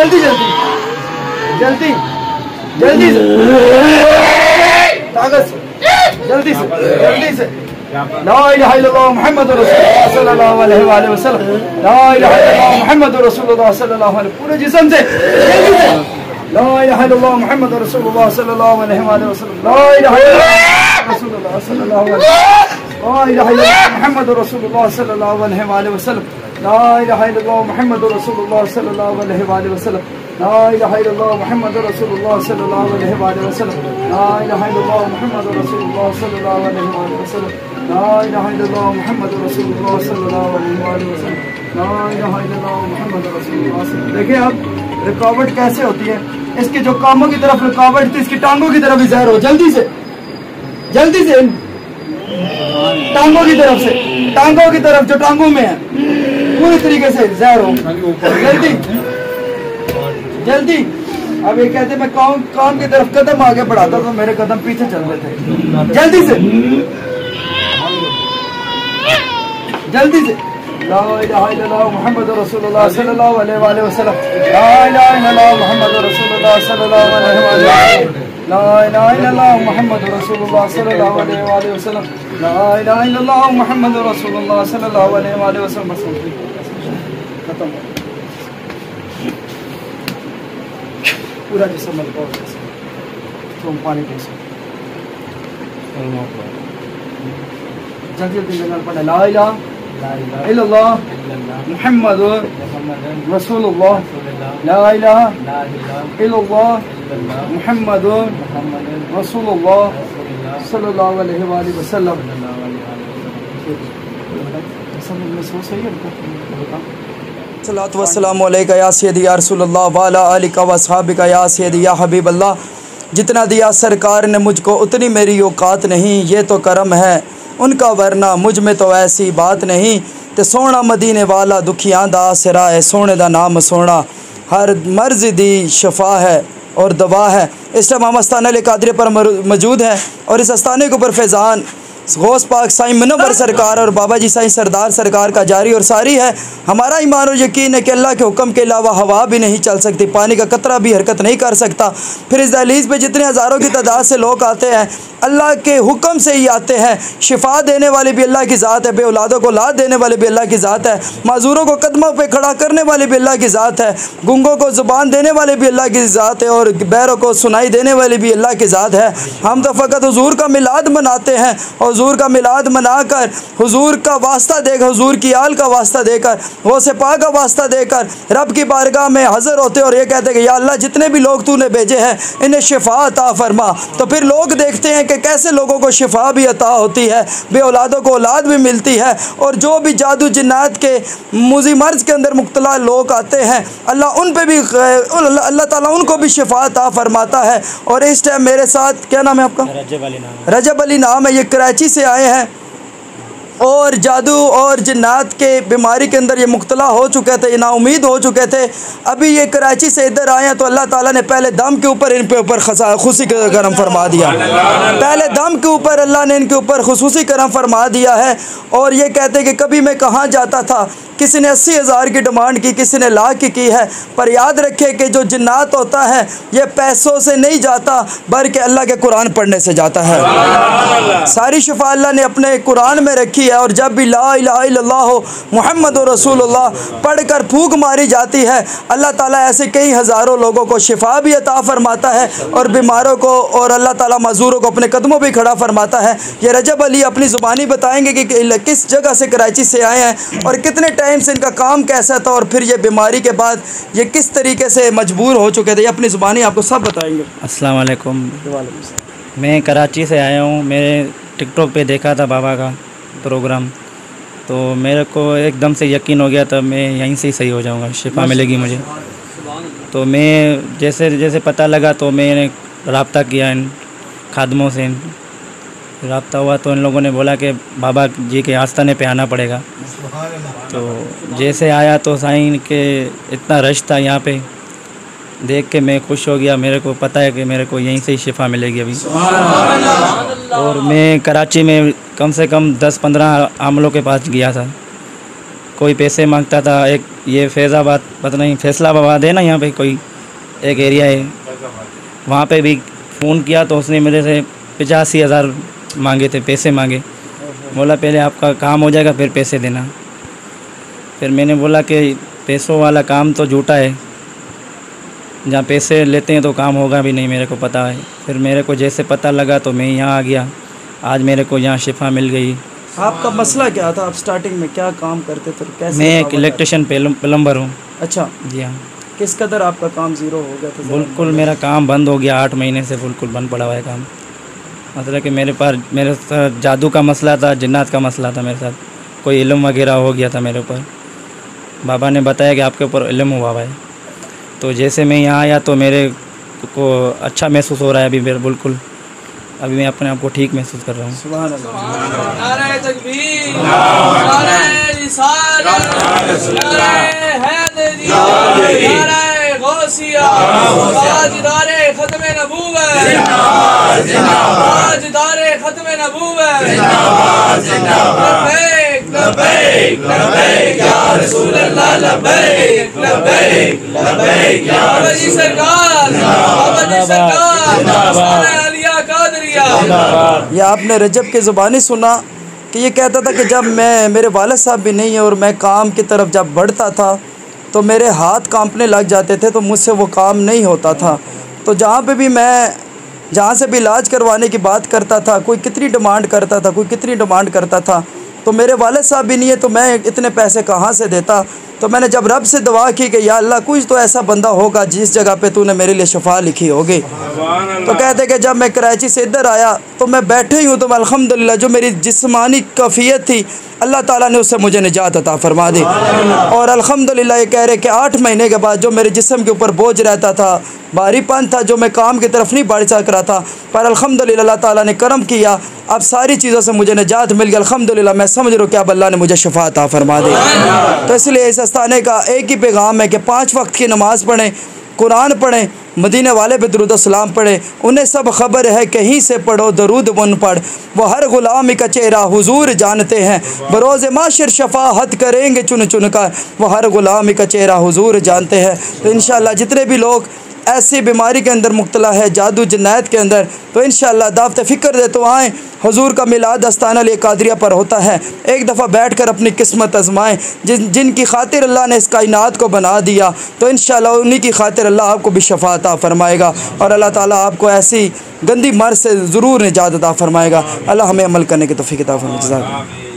जल्दी जल्दी जल्दी जल्दी से, ताकत से, जल्दी से ला इलाहा इल्लल्लाह मुहम्मदुर रसूलुल्लाह सल्लल्लाहु अलैहि वसल्लम, ला इलाहा इल्लल्लाह मुहम्मदुर रसूलुल्लाह सल्लल्लाहु अलैहि, पूरे जिस्म से जल्दी से, ला इलाहा इल्लल्लाह मुहम्मदुर रसूलुल्लाह सल्लल्लाहु अलैहि वसल्लम, ला इलाहा इल्लल्लाह रसूलुल्लाह सल्लल्लाहु अलैहि, ला इलाहा इल्लल्लाह मुहम्मदुर रसूलुल्लाह सल्लल्लाहु अलैहि वसल्लम, ला इलाहा इल्लल्लाह मुहम्मदुर रसूलुल्लाह सल्लल्लाहु अलैहि वसल्लम, ला इलाहा इल्लल्लाह मुहम्मदुर रसूलुल्लाह सल्लल्लाहु अलैहि वसल्लम, ला इलाहा इल्लल्लाह मुहम्मदुर रसूलुल्लाह सल्लल्लाहु अलैहि वसल्लम, ला इलाहा इल्लल्लाह मुहम्मदुर रसूलुल्लाह सल्लल्लाहु अलैहि वसल्लम, ला इलाहा इल्लल्लाह मुहम्मदुर रसूलुल्लाह। देखिए अब रुकावट कैसे होती है, इसके जो कामों की तरफ रुकावट थी, इसकी टांगों की तरफ भी ज़हर हो, जल्दी से टांगों की तरफ से, टांगों की तरफ जो टांगों में है पूरी तरीके से ज़हर हो, जल्दी जल्दी। अब ये कहते मैं काम की तरफ कदम आगे बढ़ाता तो मेरे कदम पीछे चल रहे थे, जल्दी से ला इलाहा इल्लल्लाह मुहम्मदुर रसूलुल्लाह सल्लल्लाहु अलैहि वसल्लम, ला इलाहा इल्लल्लाह मुहम्मदुर रसूलुल्लाह सल्लल्लाहु अलैहि वसल्लम, ला इलाहा इल्लल्लाह मुहम्मदुर रसूलुल्लाह सल्लल्लाहु अलैहि वसल्लम, ला इलाहा इल्लल्लाह मुहम्मदुर रसूलुल्लाह सल्लल्लाहु अलैहि वसल्लम। खत्म, पूरा जिस्म मलका तुम पानी पी सकते, जल्दी पढ़े, ला इलाहा इल्लल्लाह मुहम्मदुर रसूलुल्लाह, ला इलाहा इल्लल्लाह मुहम्मदुर रसूलुल्लाह सल्लल्लाहु अलैहि वसल्लम। सल्लल्लाहु वस्सलामु अलैका या सय्यदी या रसूलल्लाह व अला आलिका व अस्हाबिका या सय्यदी या हबीबल्लाह। जितना दिया सरकार ने मुझको उतनी मेरी औकात नहीं, ये तो करम है उनका वरना मुझ में तो ऐसी बात नहीं। ते सोना मदीने वाला दुखियां दा आसरा है, सोने दा नाम सोना हर मर्ज़ दी शफा है और दवा है। इस टाइम हम आस्ताने कादरी पर मौजूद हैं और इस आस्ताने के ऊपर फैज़ान गौस पाक साईं मुनव्वर सरकार और बाबा जी साईं सरदार सरकार का जारी और सारी है। हमारा ईमान और यकीन है कि अल्लाह के हुक्म के अलावा हवा भी नहीं चल सकती, पानी का कतरा भी हरकत नहीं कर सकता। फिर इस दहलीज़ पे जितने हज़ारों की तादाद से लोग आते हैं अल्लाह के हुक्म से ही आते हैं। शिफा देने वाली भी अल्लाह की ज़ात है, बेऔलादों को औलाद देने वाली भी अल्लाह की ज़ात है, माजूरों को कदमों पे खड़ा करने वाली भी अल्लाह की ज़ात है, गूंगों को ज़ुबान देने वाली भी अल्लाह की ज़ात है और बहरों को सुनाई देने वाली भी अल्लाह की ज़ात है। हम तो फ़कत हुजूर का मिलाद मनाते हैं और हुजूर का मिलाद मनाकर हुजूर का वास्ता देकर, हुजूर की आल का वास्ता देकर, वो से पा का वास्ता देकर रब की बारगाह में हाज़िर होते और ये कहते हैं कि या अल्लाह जितने भी लोग तूने भेजे हैं इन्हें शिफा अता फरमा। तो फिर लोग देखते हैं कि कैसे लोगों को शिफा भी अता होती है, बेऔलादों को औलाद भी मिलती है और जो भी जादू जिन्नात के मुज़ी मर्ज़ के अंदर मुब्तला लोग आते हैं अल्लाह उन पे भी अल्लाह ताला उनको भी शिफा अता फरमाता है। और इस टाइम मेरे साथ क्या नाम है आपका? रजब अली नाम है। ये कराची से आए हैं और जादू और जिन्नात के बीमारी के अंदर ये मुब्तला हो चुके थे, नाउमीद हो चुके थे। अभी ये कराची से इधर आए हैं तो अल्लाह ताला ने पहले दम के ऊपर इन पे ऊपर खुसूसी करम फरमा दिया, पहले दम के ऊपर अल्लाह ने इनके ऊपर खुसूसी करम फरमा दिया है। और ये कहते हैं कि कभी मैं कहाँ जाता था, किसी ने 80,000 की डिमांड की, किसी ने लाख की है, पर याद रखे कि जो जिन्नात होता है ये पैसों से नहीं जाता बल्कि अल्लाह के कुरान पढ़ने से जाता है। सारी शिफा अल्लाह ने अपने कुरान में रखी है और जब भी ला इलाहा इल्लल्लाह मुहम्मदुर रसूलुल्लाह पढ़कर फूंक मारी जाती है अल्लाह ताला ऐसे कई हज़ारों लोगों को शिफा भी अता फरमाता है और बीमारों को और अल्लाह ताला मजूरों को अपने कदमों पे खड़ा फरमाता है। ये रजब अली अपनी ज़ुबानी बताएंगे कि किस जगह से कराची से आए हैं और कितने टाइम से इनका काम कैसा था और फिर ये बीमारी के बाद ये किस तरीके से मजबूर हो चुके थे। ये अपनी ज़ुबानी आपको सब बताएंगे। अस्सलाम वालेकुम। मैं कराची से आया हूँ। मैंने टिकटॉक पे देखा था बाबा का प्रोग्राम, तो मेरे को एकदम से यकीन हो गया था मैं यहीं से ही सही हो जाऊँगा, शिफा मिलेगी मुझे। तो मैं जैसे जैसे पता लगा तो मैंने रब्ता किया इन खादमों से, रब्ता हुआ तो इन लोगों ने बोला कि बाबा जी के आस्थाने पे आना पड़ेगा। तो जैसे आया तो साईं के इतना रश था यहाँ पे, देख के मैं खुश हो गया। मेरे को पता है कि मेरे को यहीं से ही शिफा मिलेगी अभी। और मैं कराची में कम से कम 10-15 आमलों के पास गया था, कोई पैसे मांगता था। एक ये फैज़ाबाद पता नहीं फैसलाबाद है ना, यहाँ पे कोई एक एरिया है, वहाँ पे भी फ़ोन किया तो उसने मेरे से 85,000 मांगे थे, पैसे मांगे। बोला पहले आपका काम हो जाएगा फिर पैसे देना। फिर मैंने बोला कि पैसों वाला काम तो झूठा है, जहाँ पैसे लेते हैं तो काम होगा भी नहीं, मेरे को पता है। फिर मेरे को जैसे पता लगा तो मैं यहाँ आ गया। आज मेरे को यहाँ शिफा मिल गई। आपका मसला क्या था? आप स्टार्टिंग में क्या काम करते थे? कैसे? मैं एक इलेक्ट्रिशियन प्लम्बर हूँ। अच्छा जी हाँ। किस कदर आपका काम ज़ीरो हो गया था? बिल्कुल मेरा काम बंद हो गया, 8 महीने से बिल्कुल बंद पड़ा हुआ है काम। मतलब कि मेरे साथ जादू का मसला था, जिन्नात का मसला था मेरे साथ, कोई इल्म वगैरह हो गया था मेरे ऊपर। बाबा ने बताया कि आपके ऊपर इल्म हुआ है। तो जैसे मैं यहाँ आया तो मेरे को अच्छा महसूस हो रहा है अभी मेरे, बिल्कुल अभी मैं अपने आप को ठीक महसूस कर रहा हूँ। सुभान अल्लाह। नारे तकबीर, नारे रिसालत, नारे हैदरी, नारे गौसिया, ताजदारे खत्मे नबूवत, ताजदारे खत्मे नबूवत, लब्बैक लब्बैक लब्बैक या रसूल अल्लाह, लब्बैक लब्बैक लब्बैक या बाबा जी सरकार, बाबा जी सरकार, मस्ताना अलिया कादरिया। ये आपने रजब की ज़ुबानी सुना कि ये कहता था कि जब मेरे वालिद साहब भी नहीं है और मैं काम की तरफ जब बढ़ता था तो मेरे हाथ कांपने लग जाते थे, तो मुझसे वो काम नहीं होता था। तो जहाँ से भी इलाज करवाने की बात करता था, कोई कितनी डिमांड करता था, कोई कितनी डिमांड करता था, तो मेरे वालिद साहब भी नहीं है तो मैं इतने पैसे कहाँ से देता। तो मैंने जब रब से दुआ की कि या अल्लाह कुछ तो ऐसा बंदा होगा जिस जगह पे तूने मेरे लिए शफा लिखी होगी। तो कहते कि जब मैं कराची से इधर आया तो मैं बैठे ही हूँ तो अल्हम्दुलिल्लाह जो मेरी जिस्मानी कैफियत थी अल्लाह ताला ने उससे मुझे निजात अता फरमा दी। और अल्हम्दुलिल्लाह ये कह रहे कि 8 महीने के बाद जो मेरे जिस्म के ऊपर बोझ रहता था, भारीपन था, जो मैं काम की तरफ नहीं बढ़ सक रहा था, पर अल्हम्दुलिल्लाह अल्लाह ताला ने करम किया, अब सारी चीज़ों से मुझे निजात मिल गई। अल्हम्दुलिल्लाह मैं समझ रहा हूँ कि अब अल्लाह ने मुझे शफा अता फरमा दी। तो इसलिए इस आस्थाने का एक ही पैगाम है कि 5 वक्त की नमाज़ पढ़ें, कुरान पढ़ें, मदीने वाले पे दरूद सलाम पढ़े, उन्हें सब खबर है कहीं से पढ़ो दरूद मुन पढ़, वो हर गुलाम का चेहरा हुजूर जानते हैं, बरोज़ माशर शफाअत करेंगे चुन चुन कर, वो हर गुलाम का चेहरा हुजूर जानते हैं। तो इंशाअल्लाह जितने भी लोग ऐसी बीमारी के अंदर मुब्तला है, जादू जन्नत के अंदर, तो इंशाअल्लाह दावत फ़िक्र दे तो आएँ। हुजूर का मिलाद आस्ताना अली कादरिया पर होता है, एक दफ़ा बैठकर अपनी किस्मत आजमाएँ। जिनकी खातिर अल्लाह ने इस कायनात को बना दिया, तो इंशाअल्लाह उन्हीं की खातिर अल्लाह आपको भी शफा अता फरमाएगा और अल्लाह ताला आपको ऐसी गंदी मर्ज़ से ज़रूर निजात अता फरमाएगा। अल्लाह हमें अमल करने की तौफ़ीक़ अता फरमाए।